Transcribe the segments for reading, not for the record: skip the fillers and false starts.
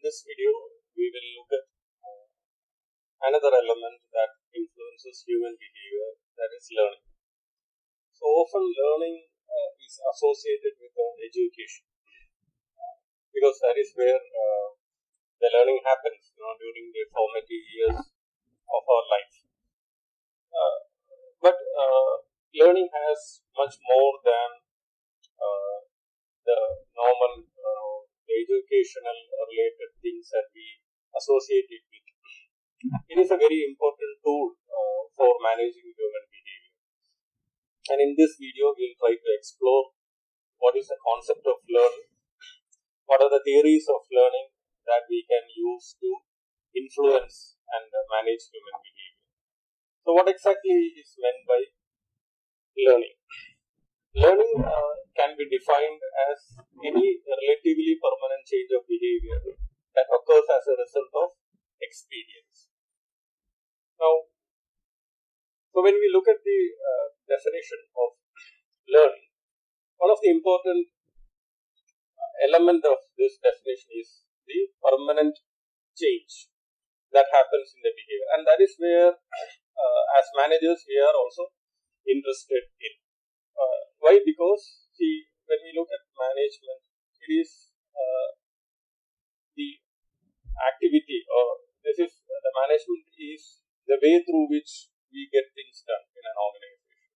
this video, we will look at another element that influences human behavior, that is learning. So often learning is associated with education because that is where the learning happens during the formative years of our life. But learning has much more than the normal educational related things that we associate it with. It is a very important tool for managing human behavior. And in this video, we will try to explore what is the concept of learning, what are the theories of learning that we can use to influence and manage human behavior. So what exactly is meant by learning? Learning can be defined as any relatively permanent change of behavior that occurs as a result of experience. Now, so when we look at the definition of learning, one of the important element of this definition is the permanent change that happens in the behavior, and that is where as managers we are also interested in. Why? Because see, when we look at management, it is the activity, or this is the management is the way through which we get things done in an organization,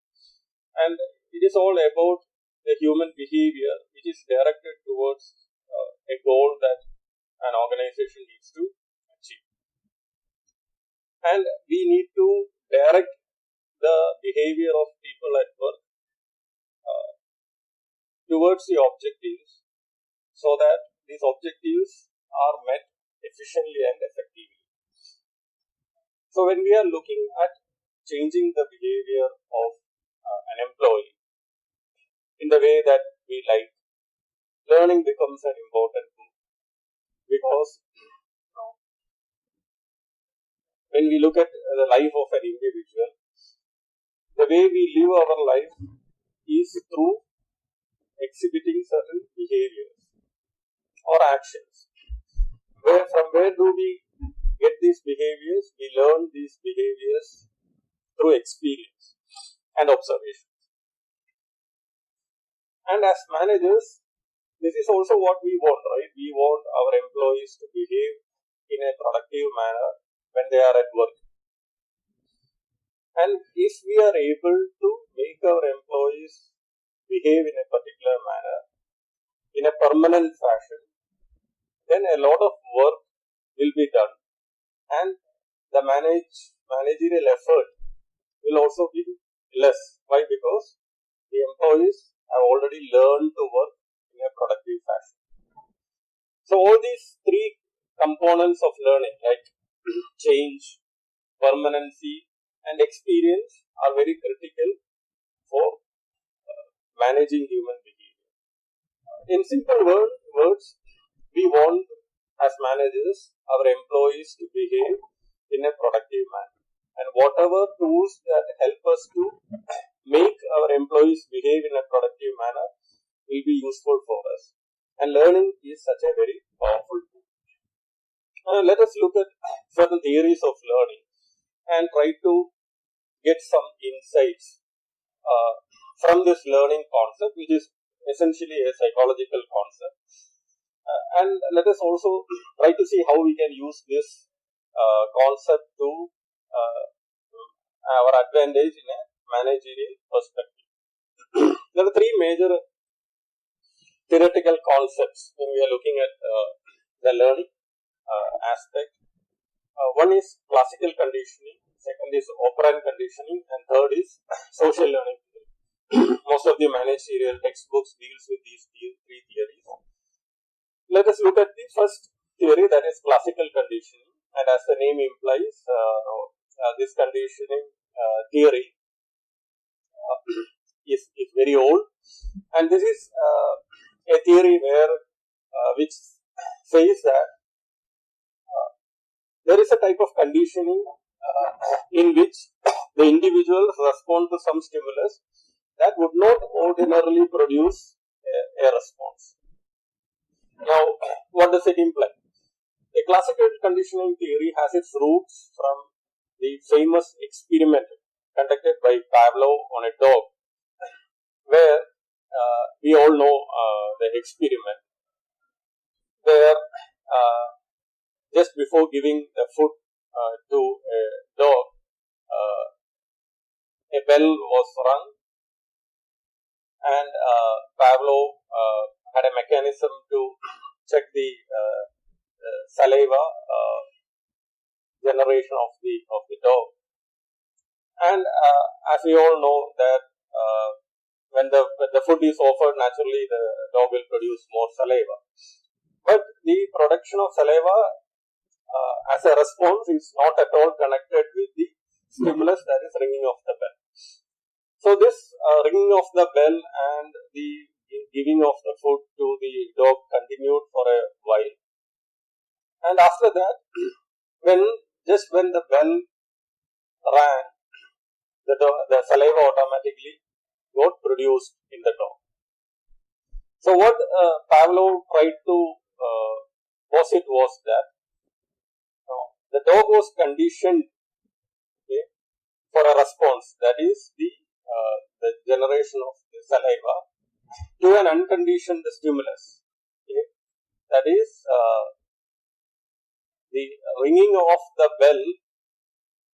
and it is all about the human behavior which is directed towards a goal that an organization needs to achieve, and we need to direct the behavior of people at work towards the objectives so that these objectives are met efficiently and effectively. So when we are looking at changing the behavior of an employee in the way that we like, learning becomes an important tool, because when we look at the life of an individual, the way we live our life is through exhibiting certain behaviors or actions. From where do we get these behaviors? We learn these behaviors through experience and observation. And as managers, this is also what we want, right? We want our employees to behave in a productive manner when they are at work. And if we are able to make our employees behave in a particular manner, in a permanent fashion, then a lot of work will be done, and the managerial effort will also be less. Why? Because the employees have already learned to work in a productive fashion. So all these three components of learning, like change, permanency, and experience, are very critical for managing human behavior. In simple words, we want as managers our employees to behave in a productive manner, and whatever tools that help us to make our employees behave in a productive manner will be useful for us, and learning is such a very powerful tool. Let us look at certain theories of learning and try to get some insights from this learning concept, which is essentially a psychological concept, and let us also try to see how we can use this concept to our advantage in a managerial perspective. There are three major theoretical concepts when we are looking at the learning aspect. One is classical conditioning, second is operant conditioning, and third is social learning theory. Most of the managerial textbooks deals with these three theories. Let us look at the first theory, that is classical conditioning, and as the name implies, this conditioning theory is very old, and this is a theory which says that there is a type of conditioning in which the individuals respond to some stimulus that would not ordinarily produce a response. Now, what does it imply? The classical conditioning theory has its roots from the famous experiment conducted by Pavlov on a dog, where we all know the experiment, where just before giving the food to a dog, a bell was rung, and Pavlov had a mechanism to check the saliva generation of the dog. And as we all know that when the food is offered, naturally the dog will produce more saliva. But the production of saliva as a response is not at all connected with the stimulus, that is ringing of the bell. So this ringing of the bell and the giving of the food to the dog continued for a while. And after that, when the bell rang, the saliva automatically got produced in the dog. So what Pavlov tried to posit was that the dog was conditioned, okay, for a response, that is the generation of the saliva, to an unconditioned stimulus, okay, that is the ringing of the bell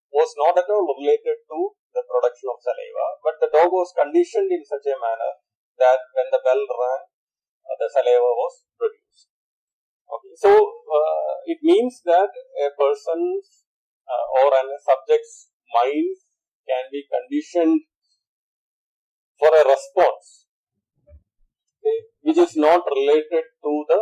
was not at all related to the production of saliva, but the dog was conditioned in such a manner that when the bell rang, the saliva was produced. Okay, so it means that a person's or a subject's mind can be conditioned for a response, okay, which is not related to the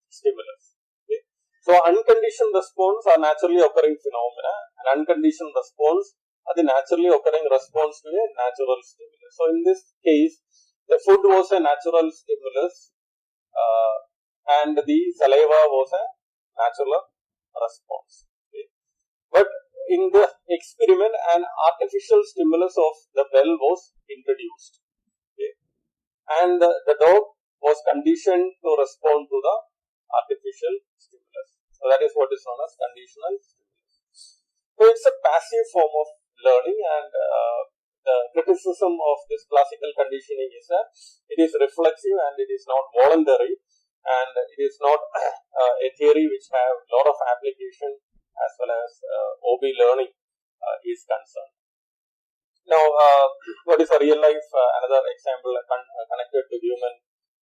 stimulus. Okay. So unconditioned response are naturally occurring phenomena, and unconditioned response are the naturally occurring response to a natural stimulus. So in this case, the food was a natural stimulus and the saliva was a natural response. Okay. But in the experiment, an artificial stimulus of the bell was introduced, okay, and the dog was conditioned to respond to the artificial stimulus. So that is what is known as conditional stimulus. So it's a passive form of learning, and the criticism of this classical conditioning is that it is reflexive and it is not voluntary, and it is not a theory which have a lot of application as well as OB learning is concerned. Now, what is a real life, another example connected to human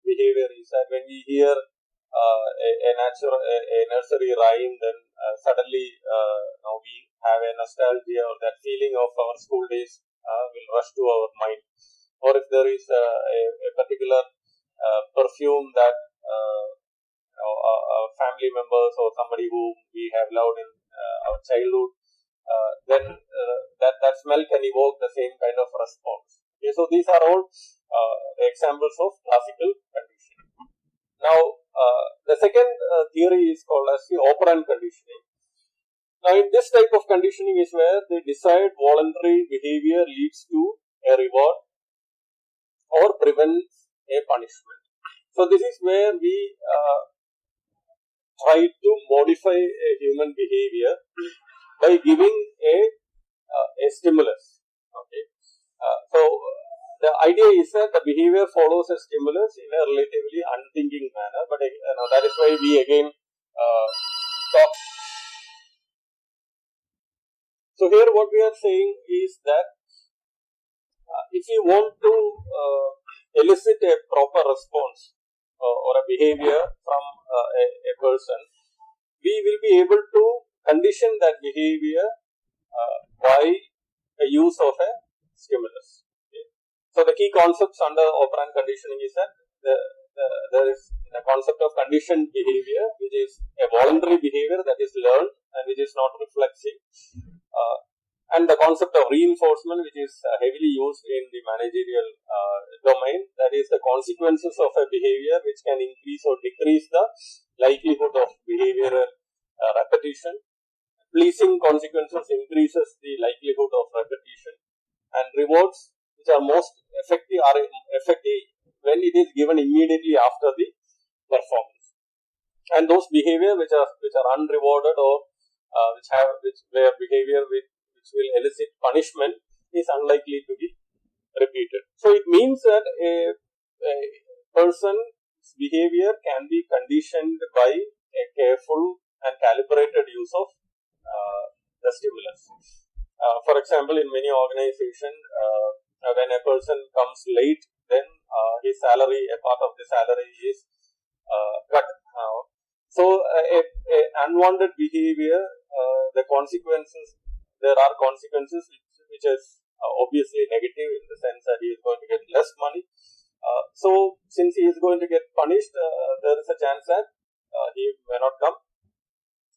behavior is that when we hear a nursery rhyme, then suddenly now we have a nostalgia, or that feeling of our school days will rush to our mind. Or if there is a particular perfume that our family members or somebody who we have loved in our childhood, then that smell can evoke the same kind of response. Okay, so these are all examples of classical conditioning. Now, the second theory is called as the operant conditioning. Now, in this type of conditioning is where the desired voluntary behavior leads to a reward or prevents a punishment. So this is where we try to modify a human behavior by giving a stimulus. Okay. So the idea is that the behavior follows a stimulus in a relatively unthinking manner, but that is why we again talk. So here what we are saying is that if you want to elicit a proper response or a behavior from a person, we will be able to condition that behavior by the use of a stimulus. Okay. So the key concepts under operant conditioning is that there is a concept of conditioned behavior, which is a voluntary behavior that is learned and which is not reflexive, and the concept of reinforcement, which is heavily used in the managerial domain, that is the consequences of a behavior which can increase or decrease the likelihood of behavioral repetition. Pleasing consequences increases the likelihood of repetition, and rewards, which are most effective, are effective when it is given immediately after the performance. and those behavior which are unrewarded or where behavior which will elicit punishment is unlikely to be repeated. So it means that a person's behavior can be conditioned by a careful and calibrated use of the stimulus. For example, in many organizations, when a person comes late, then his salary, a part of the salary is cut. So a unwanted behavior, the consequences, there are consequences which is obviously negative in the sense that he is going to get less money. So since he is going to get punished, there is a chance that he may not come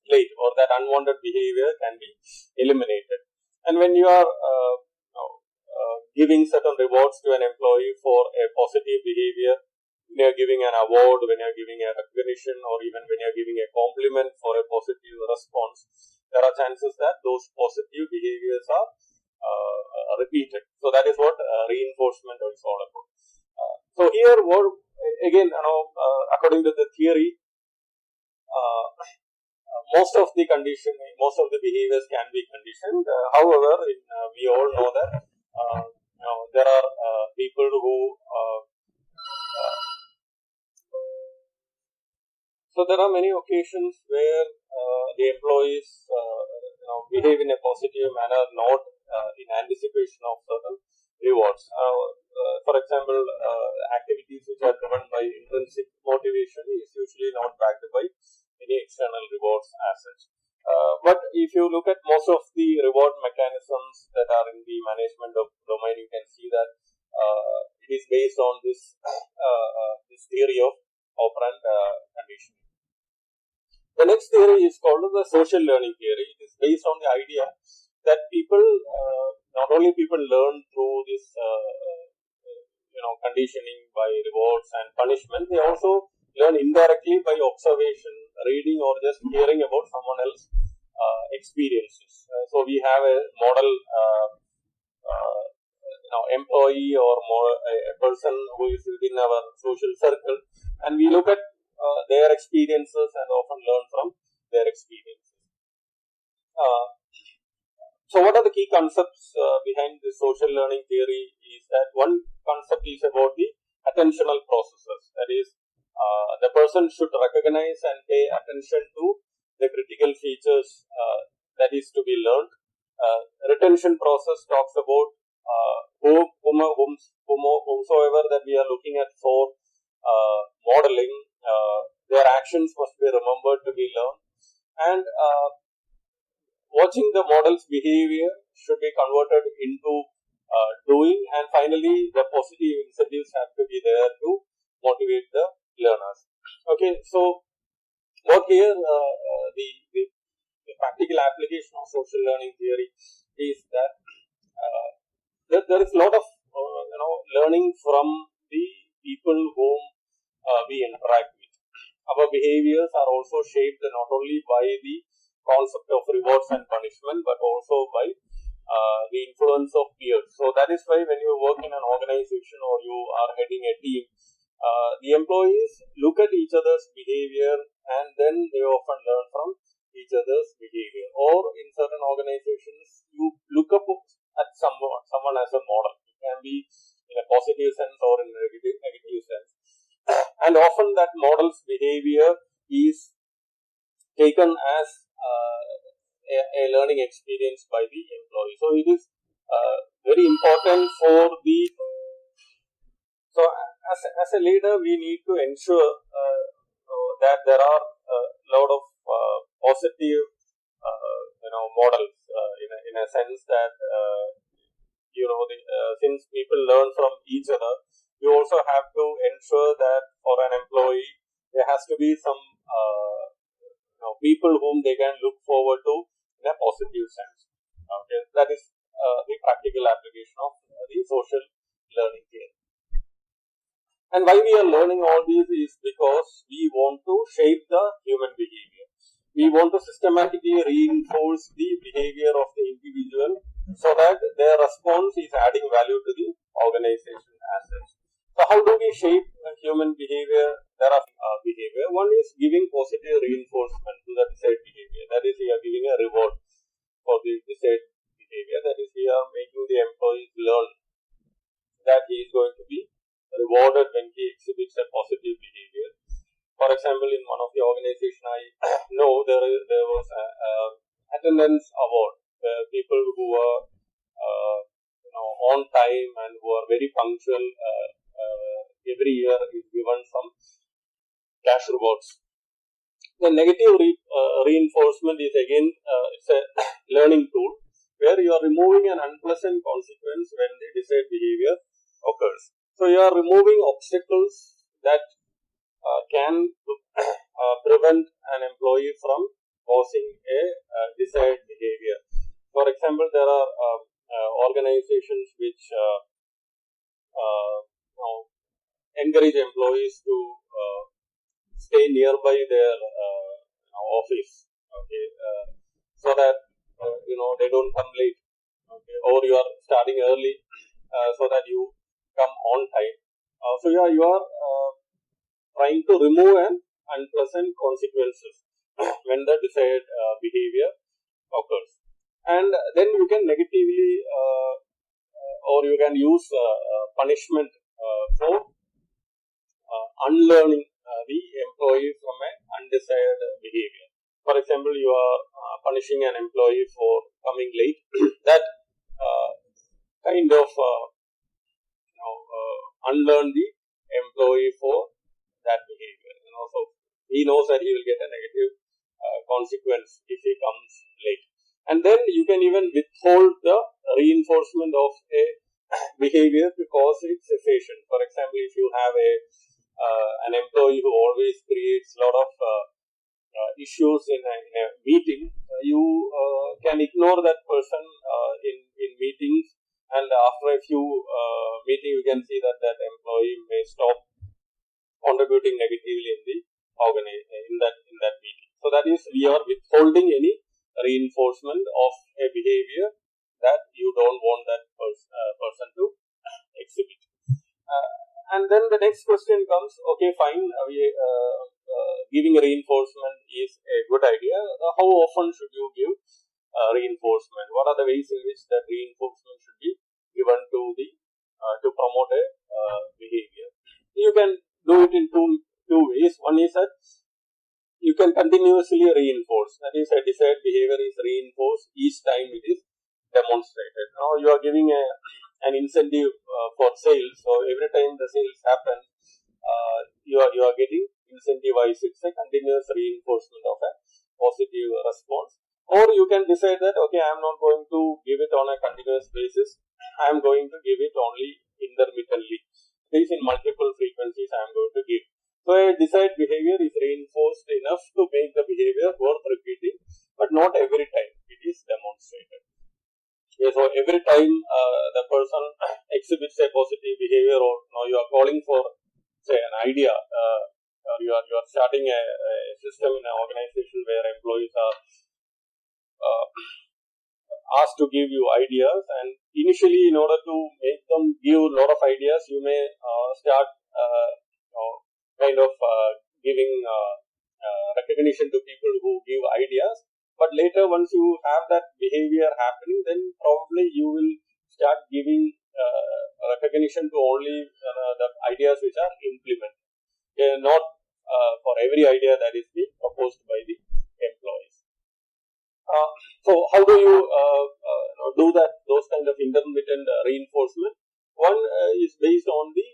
late, or that unwanted behavior can be eliminated. And when you are giving certain rewards to an employee for a positive behavior, when you are giving an award, when you are giving a recognition, or even when you are giving a compliment for a positive response, there are chances that those positive behaviors are repeated. So that is what reinforcement is all about. So here, again, according to the theory, most of the behaviors can be conditioned. However, we all know that there are people who so there are many occasions where the employees behave in a positive manner, not in anticipation of certain rewards. For example, activities which are driven by intrinsic motivation is usually not backed by any external rewards as such. But if you look at most of the reward mechanisms that are in the management of domain, you can see that it is based on this theory of operant conditioning. The next theory is called the social learning theory. It is based on the idea that not only people learn through this conditioning by rewards and punishment, they also learn indirectly by observation, reading, or just hearing about someone else's experiences. So we have a model employee or a person who is within our social circle, and we look at their experiences and often learn from their experiences. So what are the key concepts behind this social learning theory is that one concept is about the attentional processes. That is, the person should recognize and pay attention to the critical features that is to be learned. Retention process talks about whomsoever that we are looking at for modeling, their actions must be remembered to be learned, and watching the model's behavior should be converted into doing, and finally the positive incentives have to be there to motivate the learners. Okay, so what here the practical application of social learning theory is that there is a lot of learning from the people whom we interact with. Our behaviors are also shaped not only by the concept of rewards and punishment, but also by the influence of peers. So that is why when you work in an organization or you are heading a team, the employees look at each other's behavior and then they often learn from each other's behavior. Or in certain organizations, you look up at someone as a model. It can be in a positive sense or in a negative sense. And often that model's behavior is taken as a learning experience by the employee. So it is very important for the. So as a leader, we need to ensure that there are a lot of positive models in a sense that since people learn from each other, you also have to ensure that for an employee there has to be some people whom they can look forward to in a positive sense. Okay, that is the practical application of the social learning theory. And why we are learning all these is because we want to shape the human behavior. We want to systematically reinforce the behavior of the individual so that their response is adding value to the organization as such. So how do we shape human behavior? There are behavior. One is giving positive reinforcement to the desired behavior. That is, we are giving a reward for the desired behavior. That is, we are making the employees learn that he is going to be rewarded when he exhibits a positive behavior. For example, in one of the organization I know, there was a attendance award where people who were on time and who are very punctual every year is given some cash rewards. The negative reinforcement is again it's a learning tool where you are removing an unpleasant consequence when the desired behavior occurs. So you are removing obstacles that can prevent an employee from causing a desired behavior. For example, there are organizations which encourage employees to stay nearby their office, okay, so that they don't come late, okay, or you are starting early so that you come on time. So you are trying to remove an unpleasant consequences when the desired behavior occurs, and then you can negatively or you can use punishment for unlearning the employee from an undesired behavior. For example, you are punishing an employee for coming late. That kind of unlearn the employee for that behavior. So he knows that he will get a negative consequence if he comes late. And then you can even withhold the reinforcement of a behavior to cause its cessation. For example, if you have an employee who always creates a lot of issues in a meeting, you can ignore that person in meetings, and after a few meetings you can see that that employee may stop contributing negatively in the in that meeting. So that is, we are withholding any reinforcement of a behavior that you don't want that person to exhibit. And then the next question comes, okay, fine, giving reinforcement is a good idea. How often should you give reinforcement? What are the ways in which that reinforcement should be given to to promote a behavior? You can do it in two ways. One is that you can continuously reinforce. That is, a desired behavior is reinforced each time it is demonstrated. Now you are giving an incentive for sales. So every time the sales happen, you are getting incentivized. It's a continuous reinforcement of a positive response. Or you can decide that, okay, I am not going to give it on a continuous basis. I am going to give it only intermittently. These in multiple frequencies I am going to give. So a desired behavior is reinforced enough to make the behavior worth repeating, but not every time it is demonstrated. Okay, so every time the person exhibits a positive behavior, or you are calling for, say, an idea, or you are starting a system in an organization where employees are asked to give you ideas, and initially, in order to make them give a lot of ideas, you may start kind of giving recognition to people who give ideas. But later, once you have that behavior happening, then probably you will start giving recognition to only the ideas which are implemented, not for every idea that is being proposed by the employees. So how do you do those kind of intermittent reinforcement? One is based on the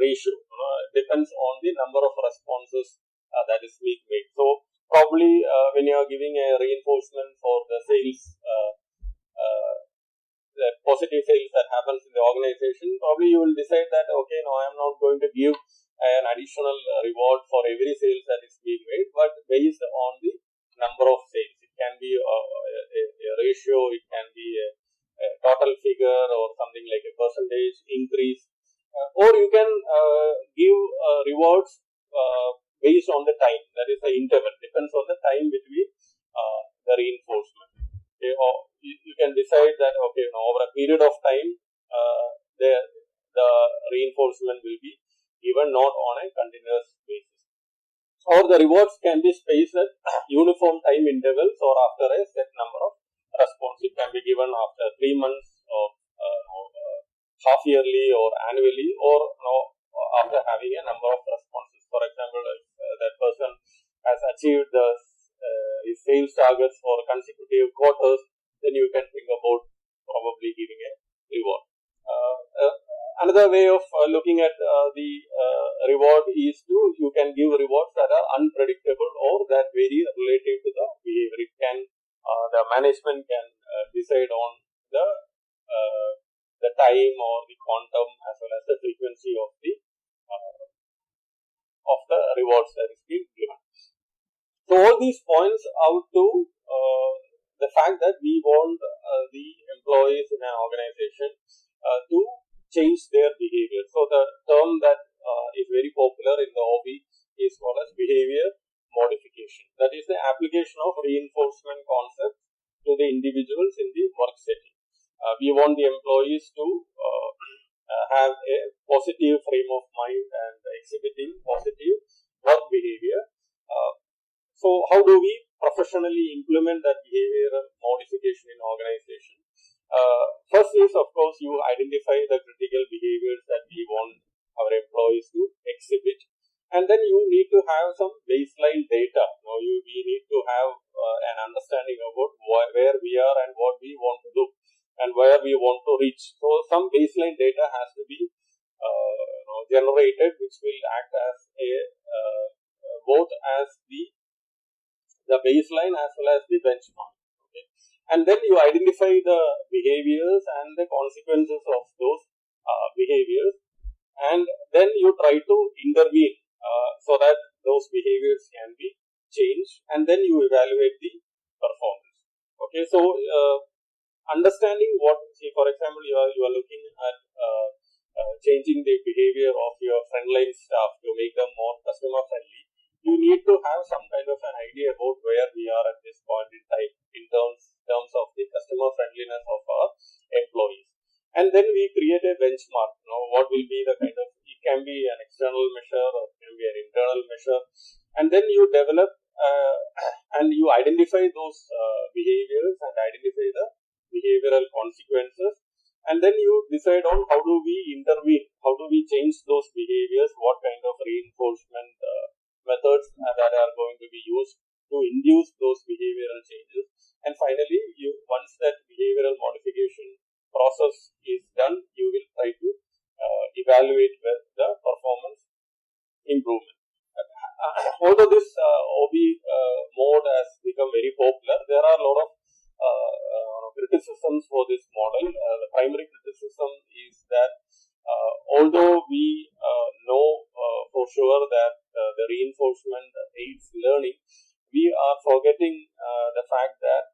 ratio. It depends on the number of responses that is being made. So probably when you are giving a reinforcement for the sales, the positive sales that happens in the organization, probably you will decide that, okay, no, I am not going to give an additional reward for every sales that is being made, but based on the number of sales. It can be a ratio, it can be a total figure, or something like a percentage increase, or you can give rewards based on the time. That is the interval, depends on the time between the reinforcement. Okay, or you can decide that, okay, over a period of time, the reinforcement will be given not on a continuous basis. Or the rewards can be spaced at uniform time intervals or after a set number of responses. It can be given after 3 months or half yearly or annually, or after having a number of responses. For example, if that person has achieved his sales targets for consecutive quarters, then you can think about probably giving a reward. Another way of looking at the reward is you can give rewards that are unpredictable or that vary relative to the behavior. It can the management can decide on the time or the quantum as well as the frequency of the rewards that is being given. So all these points out to the fact that we want the employees in an organization to change their behavior. So the term that is very popular in the hobby is called as behavior modification. That is the application of reinforcement concepts to the individuals in the work setting. We want the employees to have a positive frame of mind and exhibiting positive work behavior. So how do we professionally implement that behavioral modification in organization? First is, of course, you identify the critical behaviors that we want our employees to exhibit, and then you need to have some baseline data. We need to have an understanding about where we are and what we want to do and where we want to reach. So some baseline data has to be generated, which will act as both as the baseline as well as the benchmark. Okay? And then you identify the behaviors and the consequences of those behaviors, and then you try to intervene so that those behaviors can be changed, and then you evaluate the performance. Okay, so understanding for example, you are looking at changing the behavior of your frontline staff to make them more customer friendly. You need to have some kind of an idea about where we are at this point in time in terms of the customer friendliness of our employees. And then we create a benchmark. What will be the kind of, it can be an external measure or it can be an internal measure. And then you develop and you identify those behaviors and identify the behavioral consequences. And then you decide on how do we intervene, how do we change those behaviors, what kind of reinforcement methods that are going to be used to induce those behavioral changes. And finally, once that behavioral modification process is done, you will try to evaluate the performance improvement. Although this OB mode has become very popular, there are a lot of criticisms for this model. The primary criticism is that although we know for sure that the reinforcement aids learning, we are forgetting the fact that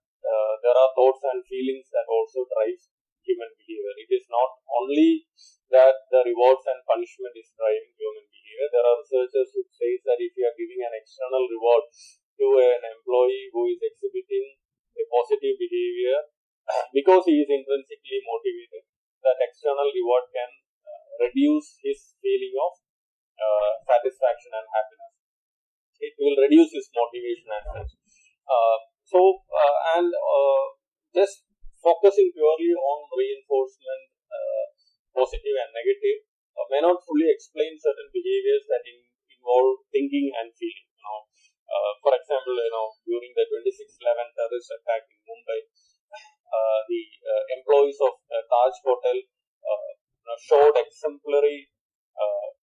there are thoughts and feelings that also drive human behavior. It is not only that the rewards and punishment is driving human behavior. There are researchers who say that if you are giving an external reward to an employee who is exhibiting a positive behavior because he is intrinsically motivated, that external reward can reduce his feeling of satisfaction and happiness. It will reduce his motivation and such. Just focusing purely on reinforcement, positive and negative, may not fully explain certain behaviors that involve thinking and feeling. For example, during the 26/11 terrorist attack in Mumbai, the employees of Taj Hotel showed exemplary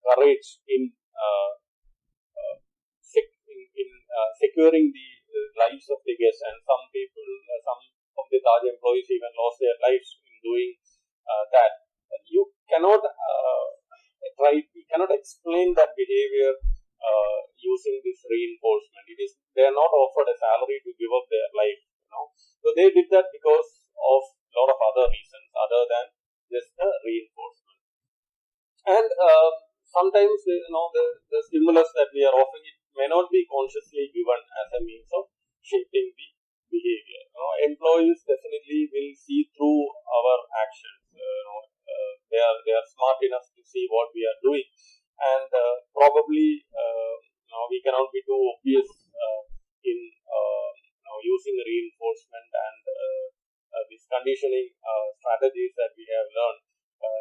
courage in securing the lives of the guests, and some of the Taj employees even lost their lives in doing that. You cannot explain that behavior using this reinforcement. They are not offered a salary to give up their life. So they did that because of a lot of other reasons other than just the reinforcement. And sometimes the stimulus that we are offering, it may not be consciously given as a means of shaping the behavior. Employees definitely will see through our actions. they are smart enough to see what we are doing, and probably we cannot be too obvious in using reinforcement and these conditioning strategies that we have learned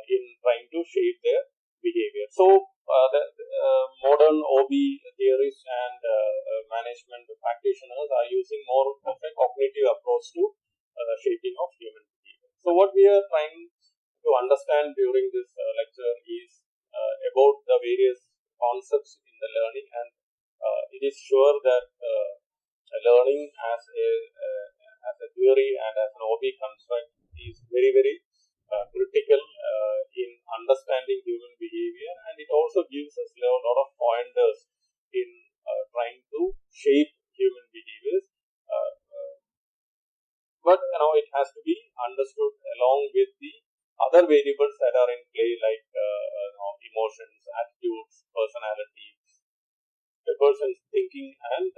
in trying to shape their behavior. So the modern OB theorists and management practitioners are using more of a cognitive approach to shaping of human behavior. So what we are trying to understand during this lecture is about the various concepts in the learning, and it is sure that learning as a theory and as an OB construct is very critical in understanding human behavior, and it also gives us a lot of pointers in trying to shape human behaviors. But it has to be understood along with the other variables that are in play, like emotions, attitudes, personality, a person's thinking and